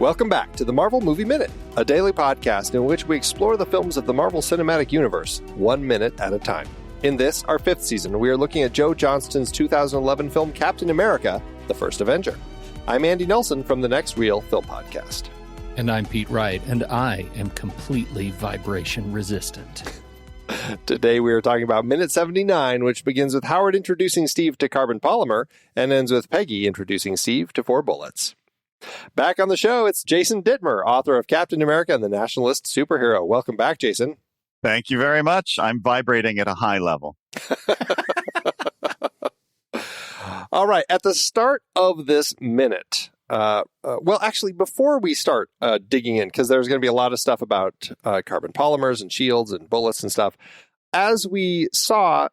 Welcome back to the Marvel Movie Minute, a daily podcast in which we explore the films of the Marvel Cinematic Universe, 1 minute at a time. In this, our 5th season, we are looking at Joe Johnston's 2011 film Captain America, The First Avenger. I'm Andy Nelson from the Next Reel Film Podcast. And I'm Pete Wright, and I am completely vibration resistant. Today we are talking about Minute 79, which begins with Howard introducing Steve to carbon polymer and ends with Peggy introducing Steve to 4 bullets. Back on the show, it's Jason Dittmer, author of Captain America and the Nationalist superhero. Welcome back, Jason. Thank you very much. I'm vibrating at a high level. All right. At the start of this minute, actually, before we start digging in, because there's going to be a lot of stuff about carbon polymers and shields and bullets and stuff, as we saw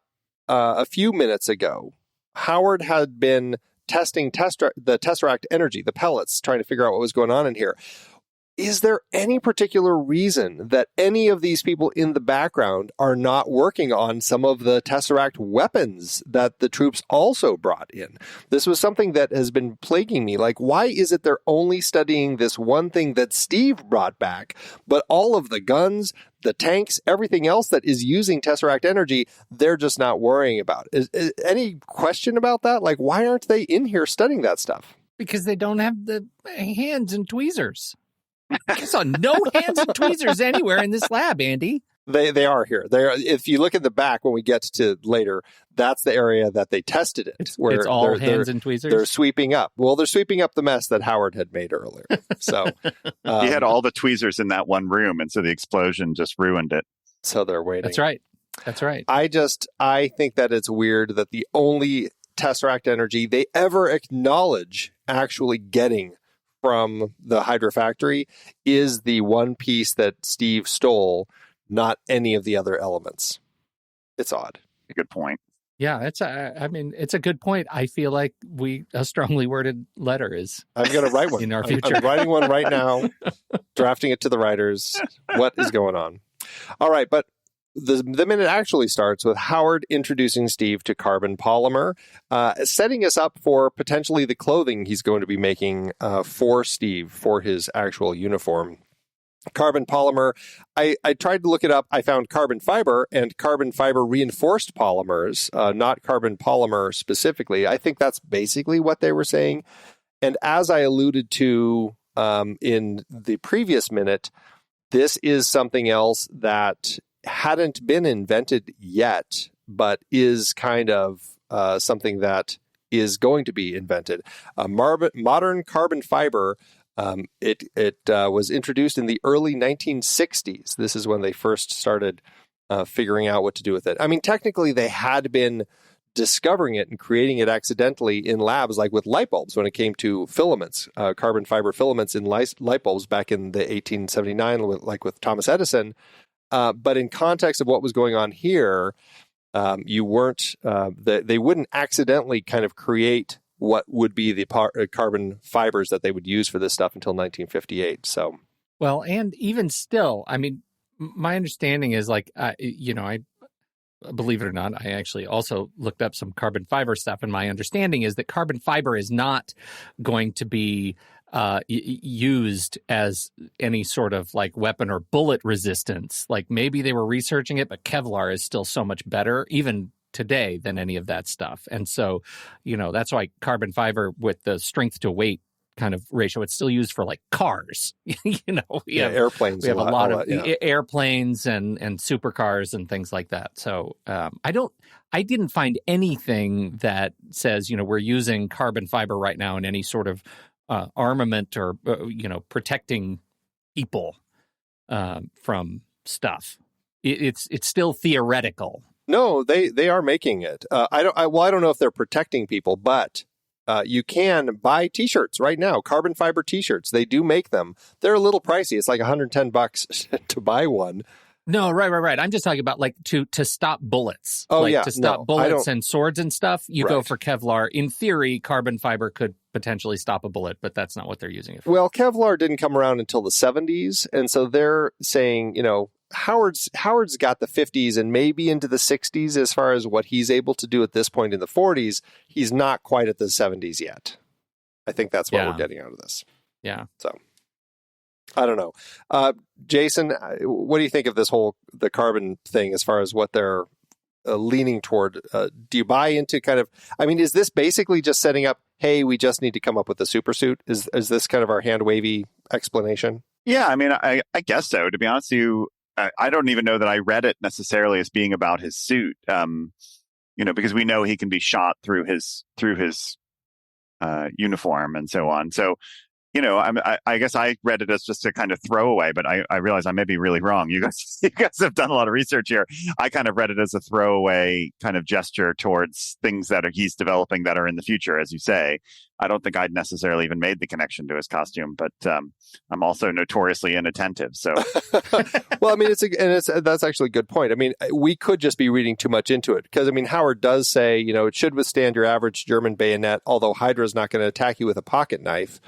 a few minutes ago, Howard had been testing the Tesseract energy, the pellets, trying to figure out what was going on in here. Is there any particular reason that any of these people in the background are not working on some of the Tesseract weapons that the troops also brought in? This was something that has been plaguing me. Like, why is it they're only studying this one thing that Steve brought back, but all of the guns, the tanks, everything else that is using Tesseract energy, they're just not worrying about? Is any question about that? Like, why aren't they in here studying that stuff? Because they don't have the hands and tweezers. I saw no hands and tweezers anywhere in this lab, Andy. They are here. They are. If you look at the back when we get to later, that's the area that they tested it. It's all hands and tweezers? They're sweeping up. Well, they're sweeping up the mess that Howard had made earlier. So he had all the tweezers in that one room, and so the explosion just ruined it. So they're waiting. That's right. That's right. I think that it's weird that the only Tesseract energy they ever acknowledge actually getting from the Hydra factory is the one piece that Steve stole, not any of the other elements. It's odd. A good point. Yeah, it's a good point. I feel like a strongly worded letter is I'm going to write one in our future. I'm writing one right now, drafting it to the writers. What is going on? All right, but the minute actually starts with Howard introducing Steve to carbon polymer, setting us up for potentially the clothing he's going to be making for Steve for his actual uniform. Carbon polymer, I tried to look it up. I found carbon fiber and carbon fiber reinforced polymers, not carbon polymer specifically. I think that's basically what they were saying. And as I alluded to in the previous minute, this is something else that hadn't been invented yet, but is kind of something that is going to be invented. Modern carbon fiber, it was introduced in the early 1960s. This is when they first started figuring out what to do with it. I mean, technically, they had been discovering it and creating it accidentally in labs, like with light bulbs when it came to filaments, carbon fiber filaments in light bulbs back in the 1879, like with Thomas Edison. But in context of what was going on here, you weren't. They wouldn't accidentally kind of create what would be the carbon fibers that they would use for this stuff until 1958. So, well, and even still, I mean, my understanding is like, I believe it or not, I actually also looked up some carbon fiber stuff, and my understanding is that carbon fiber is not going to be used as any sort of like weapon or bullet resistance. Like maybe they were researching it, but Kevlar is still so much better even today than any of that stuff. And so, that's why carbon fiber with the strength to weight kind of ratio, it's still used for like cars. Airplanes. We have a lot of airplanes and supercars and things like that. So I didn't find anything that says, we're using carbon fiber right now in any sort of armament or, protecting people from stuff. It's still theoretical. No, they are making it. I don't know if they're protecting people, but you can buy T-shirts right now, carbon fiber T-shirts. They do make them. They're a little pricey. It's like $110 to buy one. No, right. I'm just talking about like to stop bullets. Oh, to stop bullets and swords and stuff. You go for Kevlar. In theory, carbon fiber could potentially stop a bullet, but that's not what they're using it for. Well, Kevlar didn't come around until the 70s, and so they're saying, Howard's got the 50s and maybe into the 60s as far as what he's able to do at this point in the 40s. He's not quite at the 70s yet. I think that's what we're getting out of this. Yeah. So I don't know. Jason, what do you think of the carbon thing as far as what they're leaning toward? Do you buy into is this basically just setting up, hey, we just need to come up with a supersuit? Is this kind of our hand-wavy explanation? Yeah, I guess so. To be honest with you, I don't even know that I read it necessarily as being about his suit. Because we know he can be shot through his uniform and so on. So, I guess I read it as just a kind of throwaway, but I realize I may be really wrong. You guys have done a lot of research here. I kind of read it as a throwaway kind of gesture towards things that he's developing that are in the future, as you say. I don't think I'd necessarily even made the connection to his costume, but I'm also notoriously inattentive. So, well, that's actually a good point. We could just be reading too much into it because Howard does say, it should withstand your average German bayonet, although Hydra's not going to attack you with a pocket knife.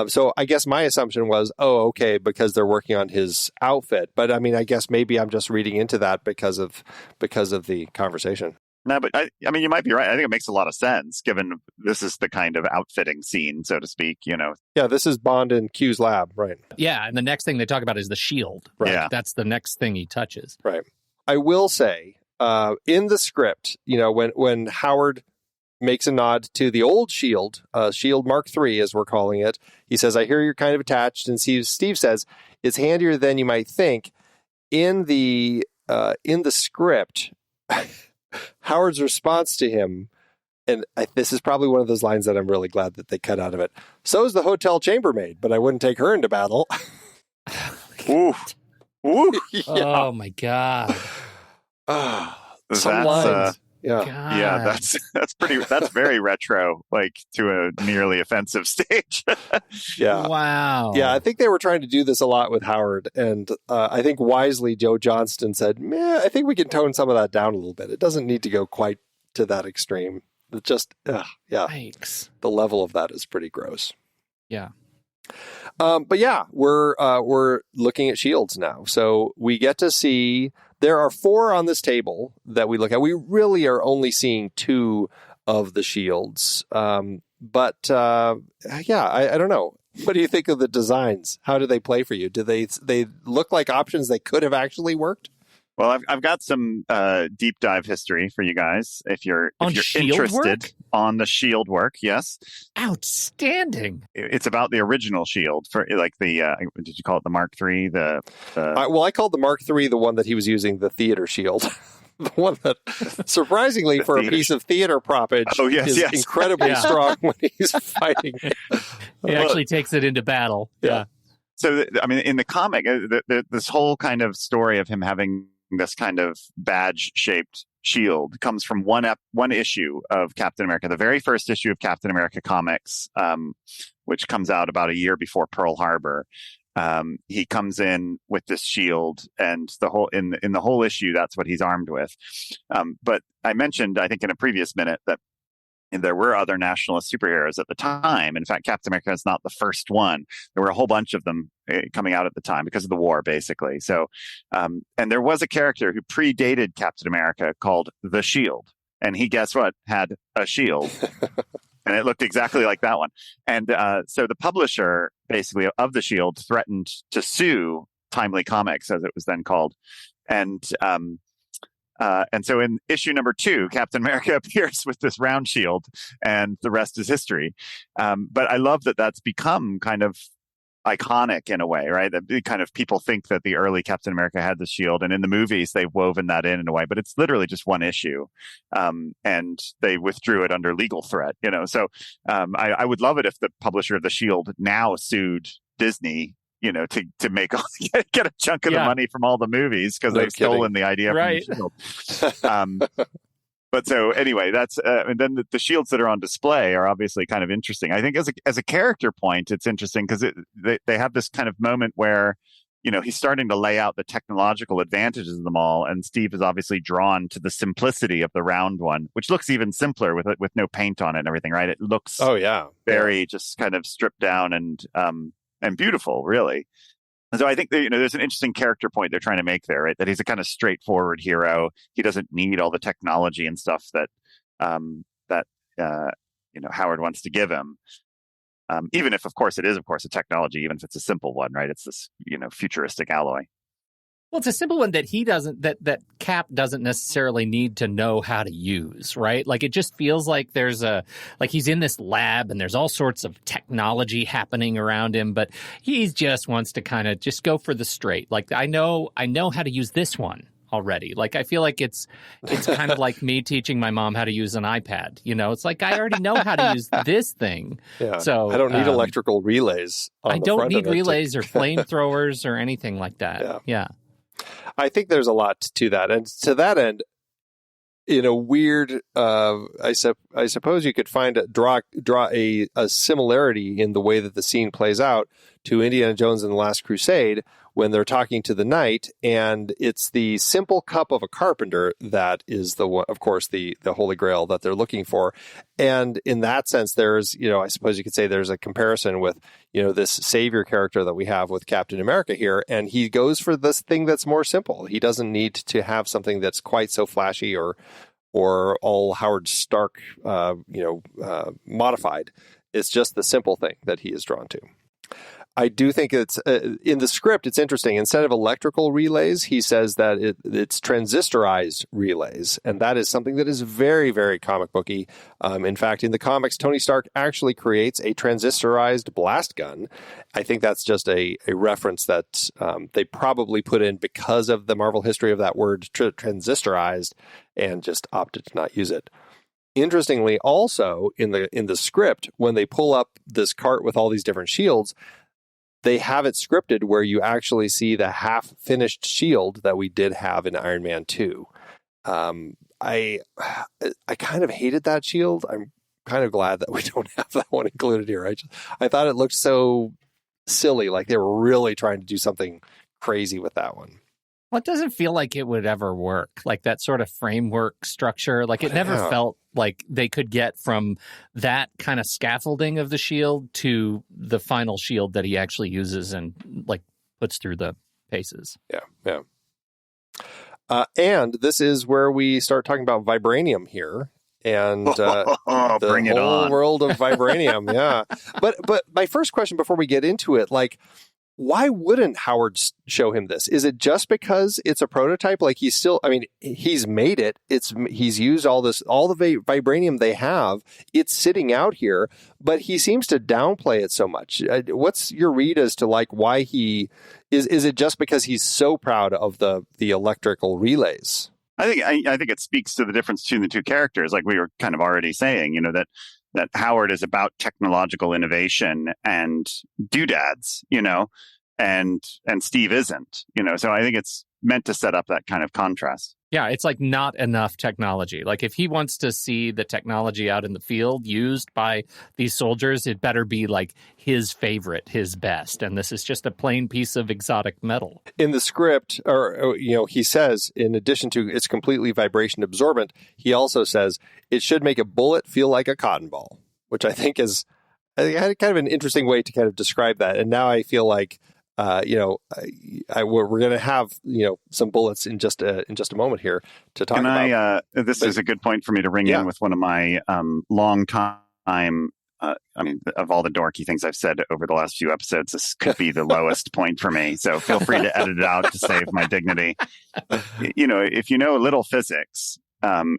So I guess my assumption was, okay, because they're working on his outfit. But I guess maybe I'm just reading into that because of the conversation. No, but you might be right. I think it makes a lot of sense given this is the kind of outfitting scene, so to speak, Yeah, this is Bond in Q's lab, right? Yeah, and the next thing they talk about is the shield. Right. Yeah. That's the next thing he touches. Right. I will say, in the script, when Howard makes a nod to the old shield, Shield Mark III, as we're calling it. He says, I hear you're kind of attached. And Steve says, it's handier than you might think. In the script, Howard's response to him, and this is probably one of those lines that I'm really glad that they cut out of it. So is the hotel chambermaid, but I wouldn't take her into battle. Ooh. Ooh. Yeah. Oh, my God. Some lines. God. Yeah, that's very retro, like to a nearly offensive stage. Yeah. Wow. Yeah, I think they were trying to do this a lot with Howard, and I think wisely Joe Johnston said, I think we can tone some of that down a little bit. It doesn't need to go quite to that extreme. It just, Yikes. The level of that is pretty gross. Yeah. But yeah, we're looking at shields now. So we get to see there are 4 on this table that we look at. We really are only seeing 2 of the shields. I don't know. What do you think of the designs? How do they play for you? Do they look like options that could have actually worked? Well, I've got some deep dive history for you guys if you're shield interested work? on the shield work. Yes, outstanding. It's about the original shield for like the did you call it the Mark III? I called the Mark III the one that he was using, the theater shield. The one that, surprisingly, for a piece of theater propage, is incredibly strong when he's fighting. He actually takes it into battle. Yeah. So, in the comic, this whole kind of story of him having this kind of badge-shaped shield comes from one issue of Captain America, the very first issue of Captain America comics, which comes out about a year before Pearl Harbor. He comes in with this shield, and in the whole issue, that's what he's armed with. But I mentioned, I think in a previous minute, that there were other nationalist superheroes at the time. In fact, Captain America is not the first one. There were a whole bunch of them coming out at the time because of the war, basically. So, and there was a character who predated Captain America called the Shield. And he, guess what, had a shield. And it looked exactly like that one. And so the publisher, basically, of the Shield threatened to sue Timely Comics, as it was then called. And so in issue number 2, Captain America appears with this round shield, and the rest is history. But I love that that's become kind of iconic in a way, right? That kind of people think that the early Captain America had the shield, and in the movies they've woven that in a way, but it's literally just one issue. And they withdrew it under legal threat, So I would love it if the publisher of the Shield now sued Disney, to make get a chunk of the money from all the movies because they've stolen the idea from the Shield. But so anyway, that's and then the shields that are on display are obviously kind of interesting. I think as a character point, it's interesting because they have this kind of moment where he's starting to lay out the technological advantages of them all, and Steve is obviously drawn to the simplicity of the round one, which looks even simpler with no paint on it and everything, right? It looks very just kind of stripped down and beautiful, really. And so I think that, there's an interesting character point they're trying to make there, right? That he's a kind of straightforward hero. He doesn't need all the technology and stuff that Howard wants to give him. Even if, of course, it is, of course, a technology, even if it's a simple one, right? It's this, futuristic alloy. Well, it's a simple one that that Cap doesn't necessarily need to know how to use, right? Like, it just feels like he's in this lab and there's all sorts of technology happening around him, but he just wants to kind of just go for the straight. Like, I know how to use this one already. Like, I feel like it's kind of like me teaching my mom how to use an iPad. It's like, I already know how to use this thing. Yeah. So I don't need electrical relays. I don't need relays or flamethrowers or anything like that. Yeah. I think there's a lot to that. And to that end, in a weird, I suppose you could draw a similarity in the way that the scene plays out to Indiana Jones and the Last Crusade, when they're talking to the knight, and it's the simple cup of a carpenter that is of course, the Holy Grail that they're looking for. And in that sense, there's, I suppose you could say there's a comparison with, this savior character that we have with Captain America here, and he goes for this thing that's more simple. He doesn't need to have something that's quite so flashy or all Howard Stark, modified. It's just the simple thing that he is drawn to. I do think it's in the script. It's interesting. Instead of electrical relays, he says that it's transistorized relays, and that is something that is very, very comic booky. In fact, in the comics, Tony Stark actually creates a transistorized blast gun. I think that's just a reference that they probably put in because of the Marvel history of that word transistorized, and just opted to not use it. Interestingly, also in the script, when they pull up this cart with all these different shields, they have it scripted where you actually see the half-finished shield that we did have in Iron Man 2. I kind of hated that shield. I'm kind of glad that we don't have that one included here. I thought it looked so silly, like they were really trying to do something crazy with that one. Well, it doesn't feel like it would ever work, like that sort of framework structure. Like, it never felt like they could get from that kind of scaffolding of the shield to the final shield that he actually uses and, like, puts through the paces. Yeah. And this is where we start talking about vibranium here. And the whole world of vibranium, yeah. But my first question before we get into it, like, why wouldn't Howard show him this? Is it just because it's a prototype? Like, he's made it. He's used all the vibranium they have. It's sitting out here, but he seems to downplay it so much. What's your read as to, like, why he is it just because he's so proud of the electrical relays? I think it speaks to the difference between the two characters, like we were kind of already saying, that Howard is about technological innovation and doodads, and Steve isn't, so I think it's meant to set up that kind of contrast. Yeah, it's like not enough technology. Like, if he wants to see the technology out in the field used by these soldiers, it better be like his favorite, his best. And this is just a plain piece of exotic metal. In the script, he says, in addition to it's completely vibration absorbent, he also says it should make a bullet feel like a cotton ball, which I think is kind of an interesting way to kind of describe that. And now I feel like, we're going to have, some bullets in just a moment here to talk about. This is a good point for me to ring in with one of my long time. Of all the dorky things I've said over the last few episodes, this could be the lowest point for me. So feel free to edit it out to save my dignity. If you know a little physics, so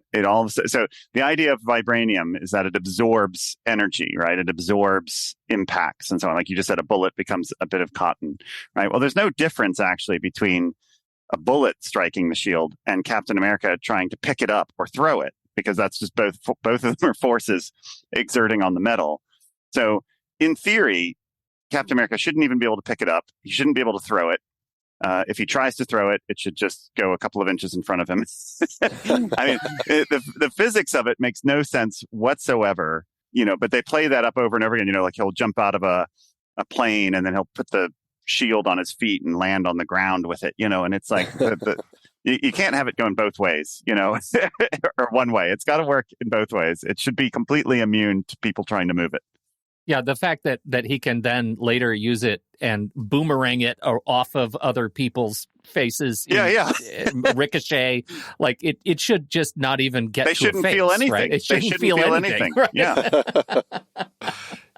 the idea of vibranium is that it absorbs energy, right? It absorbs impacts and so on. Like you just said, a bullet becomes a bit of cotton, right? Well, there's no difference actually between a bullet striking the shield and Captain America trying to pick it up or throw it, because that's just both of them are forces exerting on the metal. So in theory, Captain America shouldn't even be able to pick it up. He shouldn't be able to throw it. If he tries to throw it, it should just go a couple of inches in front of him. The physics of it makes no sense whatsoever, but they play that up over and over again. Like he'll jump out of a plane and then he'll put the shield on his feet and land on the ground with it, and it's like you can't have it going both ways, or one way. It's got to work in both ways. It should be completely immune to people trying to move it. Yeah, the fact that he can then later use it and boomerang it off of other people's faces. Ricochet. Like it should just not even get. They to shouldn't a face, feel anything. Right? It shouldn't feel anything. Right? Yeah.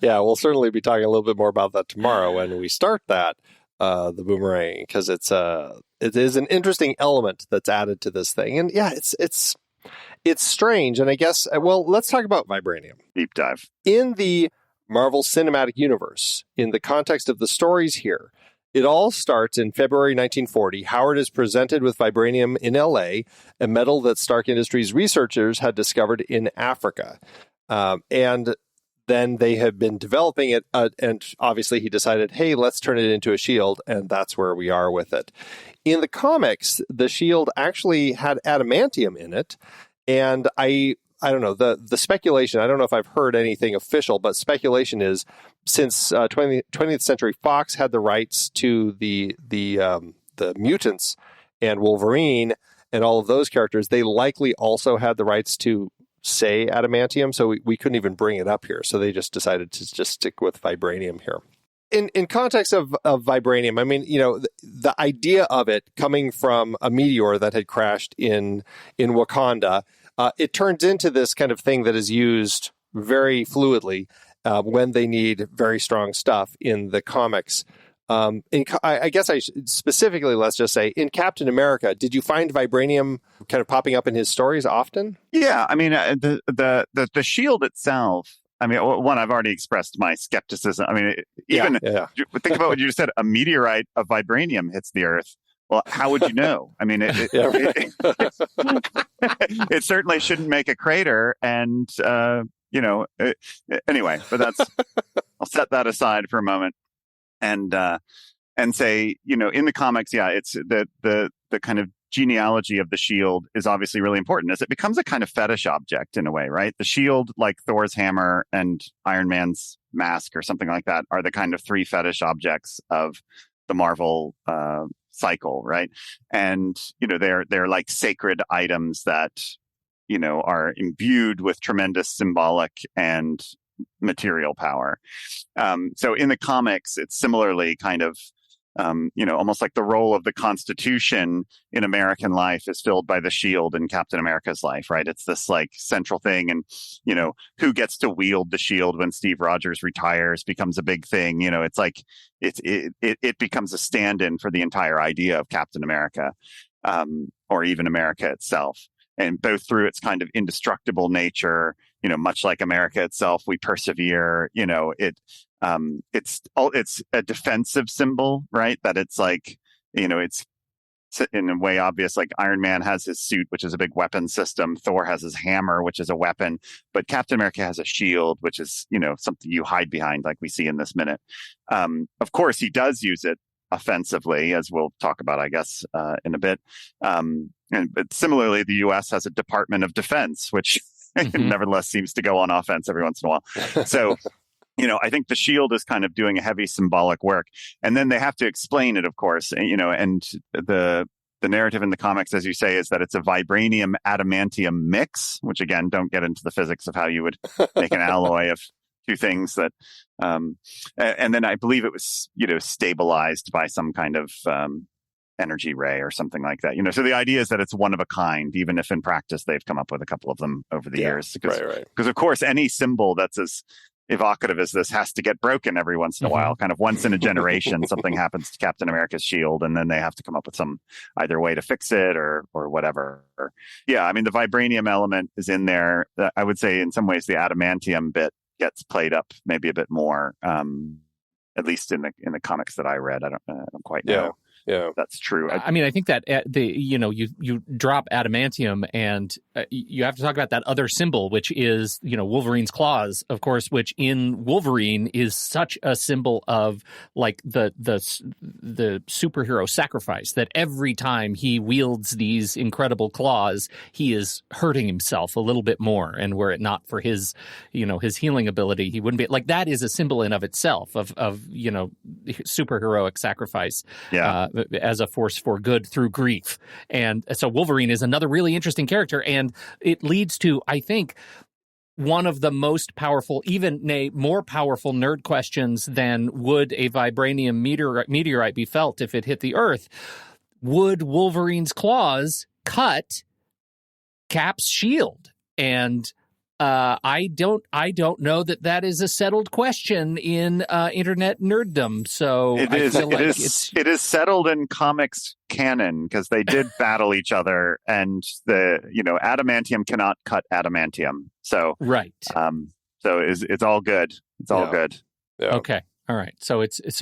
Yeah, we'll certainly be talking a little bit more about that tomorrow when we start that, the boomerang, because it is an interesting element that's added to this thing. And yeah, it's strange. And I guess, well, let's talk about vibranium. Deep dive. In the Marvel Cinematic Universe, in the context of the stories here, it all starts in February 1940. Howard is presented with vibranium in LA, a metal that Stark Industries researchers had discovered in Africa. And then they have been developing it, and obviously he decided, hey, let's turn it into a shield, and that's where we are with it. In the comics, the shield actually had adamantium in it, and I don't know, the speculation, I don't know if I've heard anything official, but speculation is since 20th Century Fox had the rights to the mutants and Wolverine and all of those characters, they likely also had the rights to say adamantium, so we couldn't even bring it up here. So they just decided to just stick with vibranium here. In context of vibranium, I mean, the idea of it coming from a meteor that had crashed in Wakanda, it turns into this kind of thing that is used very fluidly when they need very strong stuff in the comics. I guess specifically, let's just say, in Captain America, did you find vibranium kind of popping up in his stories often? Yeah, I mean, the shield itself, I mean, one, I've already expressed my skepticism. I mean, even think about what you just said, a meteorite of vibranium hits the Earth. Well, how would you know? I mean, it certainly shouldn't make a crater. And, anyway, but I'll set that aside for a moment. And say, in the comics, it's the kind of genealogy of the shield is obviously really important, as it becomes a kind of fetish object in a way, right? The shield, like Thor's hammer and Iron Man's mask or something like that, are the kind of three fetish objects of the Marvel cycle, right? And they're like sacred items that are imbued with tremendous symbolic and material power. So in the comics, it's similarly kind of, almost like the role of the Constitution in American life is filled by the shield in Captain America's life, right? It's this like central thing. And, who gets to wield the shield when Steve Rogers retires becomes a big thing. It's like it becomes a stand-in for the entire idea of Captain America, or even America itself. And both through its kind of indestructible nature, much like America itself, we persevere. It's a defensive symbol, right? That it's like, it's in a way obvious. Like Iron Man has his suit, which is a big weapon system. Thor has his hammer, which is a weapon. But Captain America has a shield, which is, something you hide behind, like we see in this minute. Of course, he does use it offensively, as we'll talk about, I guess, in a bit. But similarly, the U.S. has a Department of Defense, which nevertheless seems to go on offense every once in a while. So, I think the shield is kind of doing a heavy symbolic work. And then they have to explain it, of course. And the narrative in the comics, as you say, is that it's a vibranium adamantium mix, which, again, don't get into the physics of how you would make an alloy of two things that. And then I believe it was, stabilized by some kind of energy ray or something like that. So the idea is that it's one of a kind, even if in practice they've come up with a couple of them over the years. Because of course, any symbol that's as evocative as this has to get broken every once in a while. Kind of once in a generation, something happens to Captain America's shield, and then they have to come up with some either way to fix it or whatever. Yeah, I mean, the vibranium element is in there. I would say in some ways the adamantium bit gets played up maybe a bit more, at least in the comics that I read. I don't quite know. Yeah, that's true. I mean, I think that you drop adamantium, and you have to talk about that other symbol, which is Wolverine's claws, of course, which in Wolverine is such a symbol of like the superhero sacrifice, that every time he wields these incredible claws, he is hurting himself a little bit more, and were it not for his his healing ability, he wouldn't be like that. Is a symbol in of itself of superheroic sacrifice. Yeah. As a force for good through grief. And so Wolverine is another really interesting character, and it leads to, I think, one of the most powerful, even more powerful nerd questions than would a vibranium meteorite be felt if it hit the Earth. Would Wolverine's claws cut Cap's shield? And I don't know that is a settled question in internet nerddom. So It is settled in comics canon because they did battle each other, and adamantium cannot cut adamantium. So right. So it's all good. It's all good. Yeah. Okay. All right. So that's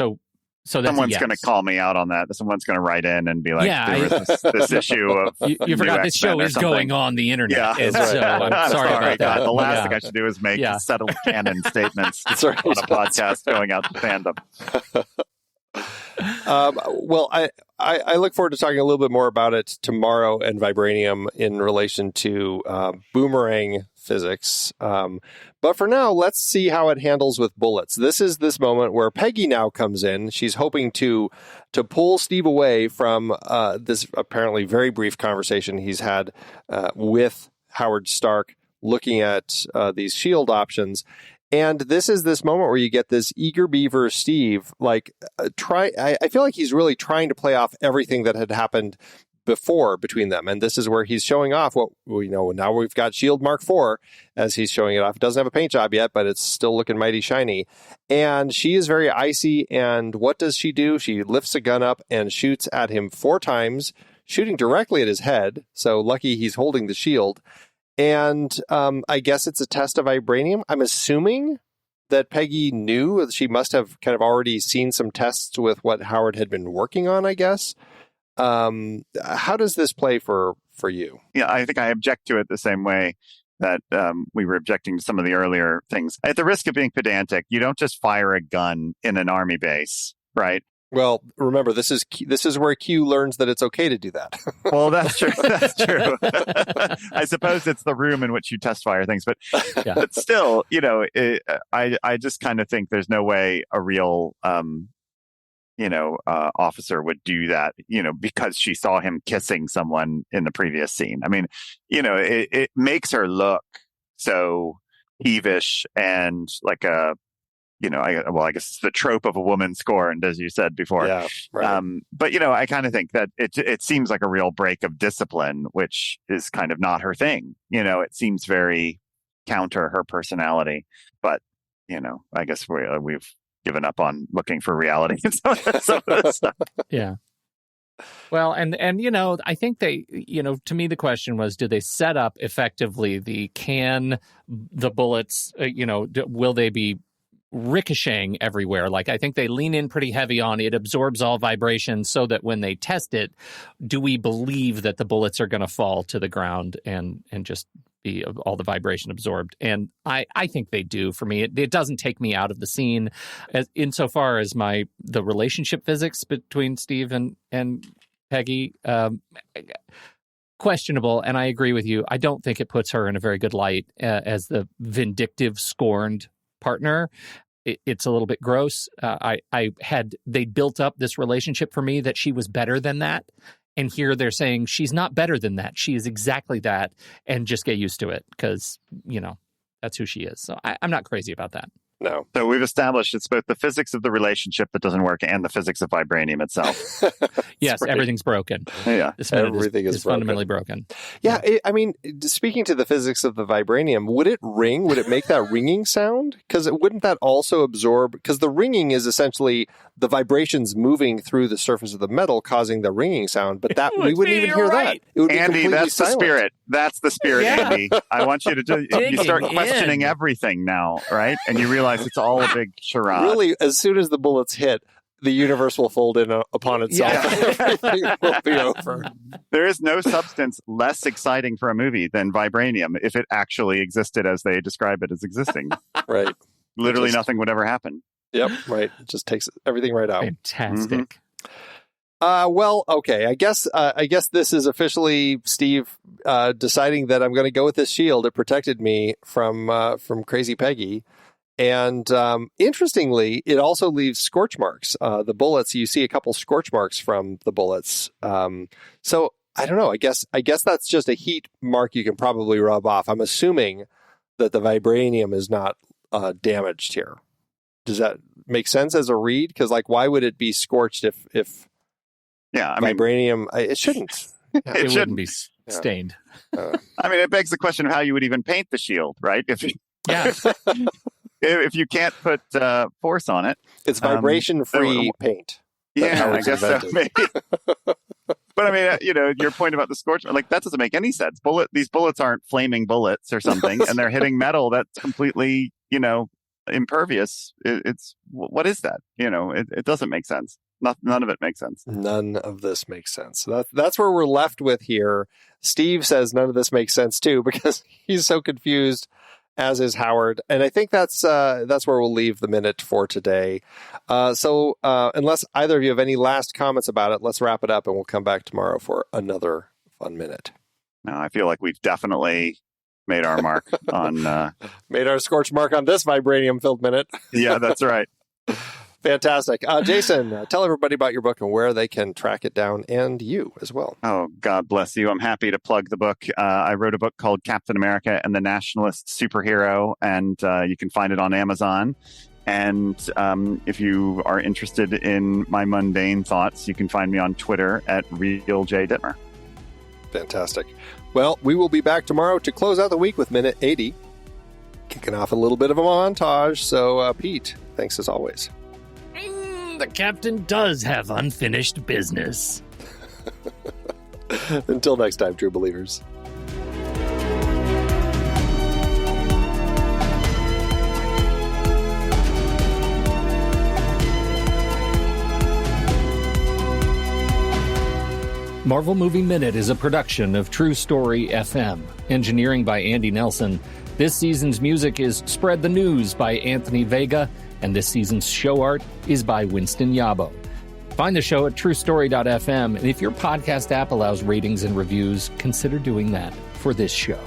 someone's going to call me out on that. Someone's going to write in and be like, there was this issue of you forgot this show is going on the internet. Yeah. And so I'm sorry about that. God, the last thing I should do is make settled canon statements on a podcast going out to fandom. Well, I look forward to talking a little bit more about it tomorrow and vibranium in relation to boomerang physics. But for now, let's see how it handles with bullets. This is this moment where Peggy now comes in. She's hoping to pull Steve away from this apparently very brief conversation he's had with Howard Stark, looking at these shield options. And this is this moment where you get this eager beaver Steve, I feel like he's really trying to play off everything that had happened before between them. And this is where he's showing off what we know. Now we've got Shield Mark IV as he's showing it off. It doesn't have a paint job yet, but it's still looking mighty shiny. And she is very icy. And what does she do? She lifts a gun up and shoots at him 4 times, shooting directly at his head. So lucky he's holding the shield. And I guess it's a test of vibranium. I'm assuming that Peggy knew. She must have kind of already seen some tests with what Howard had been working on, I guess. How does this play for you? Yeah, I think I object to it the same way that we were objecting to some of the earlier things. At the risk of being pedantic, you don't just fire a gun in an army base, right? Well, remember, this is where Q learns that it's okay to do that. Well, that's true. That's true. I suppose it's the room in which you test fire things, but still, I just kind of think there's no way a real, officer would do that, because she saw him kissing someone in the previous scene. I mean, it makes her look so peevish and like a, I guess it's the trope of a woman scorned, as you said before. Yeah, right. But, I kind of think that it seems like a real break of discipline, which is kind of not her thing. It seems very counter her personality. But, I guess we've given up on looking for reality and some of this stuff. Yeah. Well, and I think they, to me, the question was, do they set up effectively the bullets, will they be ricocheting everywhere? I think they lean in pretty heavy on it absorbs all vibrations so that when they test it, do we believe that the bullets are going to fall to the ground and just be all the vibration absorbed? And I think they do. For me, it doesn't take me out of the scene insofar as the relationship physics between Steve and Peggy, questionable. And I agree with you. I don't think it puts her in a very good light as the vindictive, scorned partner. It's a little bit gross. They built up this relationship for me that she was better than that. And here they're saying she's not better than that. She is exactly that. And just get used to it because, that's who she is. So I'm not crazy about that. No. So we've established it's both the physics of the relationship that doesn't work and the physics of vibranium itself. Yes, right. Everything's broken. Yeah. Everything is fundamentally broken. Yeah, speaking to the physics of the vibranium, would it ring? Would it make that ringing sound? Because wouldn't that also absorb? Because the ringing is essentially the vibrations moving through the surface of the metal causing the ringing sound, but that we wouldn't even hear that. It would be Andy, that's silent. the spirit. That's the spirit, Andy. I want you to you start questioning everything now, right? And you realize it's all a big charade. Really, as soon as the bullets hit, the universe will fold in upon itself. Yeah. Everything will be over. There is no substance less exciting for a movie than vibranium if it actually existed as they describe it as existing. Right. Literally nothing would ever happen. Yep, right. It just takes everything right out. Fantastic. Well, okay. I guess this is officially Steve deciding that I'm going to go with this shield. It protected me from Crazy Peggy. And interestingly, it also leaves scorch marks. The bullets, you see a couple scorch marks from the bullets. So I don't know. I guess that's just a heat mark you can probably rub off. I'm assuming that the vibranium is not damaged here. Does that make sense as a read? Because why would it be scorched if yeah, vibranium? It shouldn't. It wouldn't be stained. I mean, it begs the question of how you would even paint the shield, right? If you can't put force on it. It's vibration-free paint. Yeah, I guess so. Maybe. But I mean, your point about the scorch, like that doesn't make any sense. These bullets aren't flaming bullets or something, and they're hitting metal that's completely, impervious. It's what is that? It doesn't make sense. None of it makes sense. None of this makes sense. That's where we're left with here. Steve says none of this makes sense too, because he's so confused, as is Howard. And I think that's where we'll leave the minute for today. So unless either of you have any last comments about it, let's wrap it up and we'll come back tomorrow for another fun minute. No, I feel like we've definitely made our mark on... made our scorch mark on this vibranium-filled minute. Yeah, that's right. Fantastic. Jason, tell everybody about your book and where they can track it down, and you as well. Oh, God bless you. I'm happy to plug the book. I wrote a book called Captain America and the Nationalist Superhero, and you can find it on Amazon. And if you are interested in my mundane thoughts, you can find me on Twitter at RealJDittmer. Fantastic. Well, we will be back tomorrow to close out the week with Minute 80. Kicking off a little bit of a montage. So, Pete, thanks as always. The captain does have unfinished business. Until next time, true believers. Marvel Movie Minute is a production of True Story FM. Engineering by Andy Nelson. This season's music is Spread the News by Anthony Vega, and this season's show art is by Winston Yabo. Find the show at truestory.fm, and if your podcast app allows ratings and reviews, consider doing that for this show.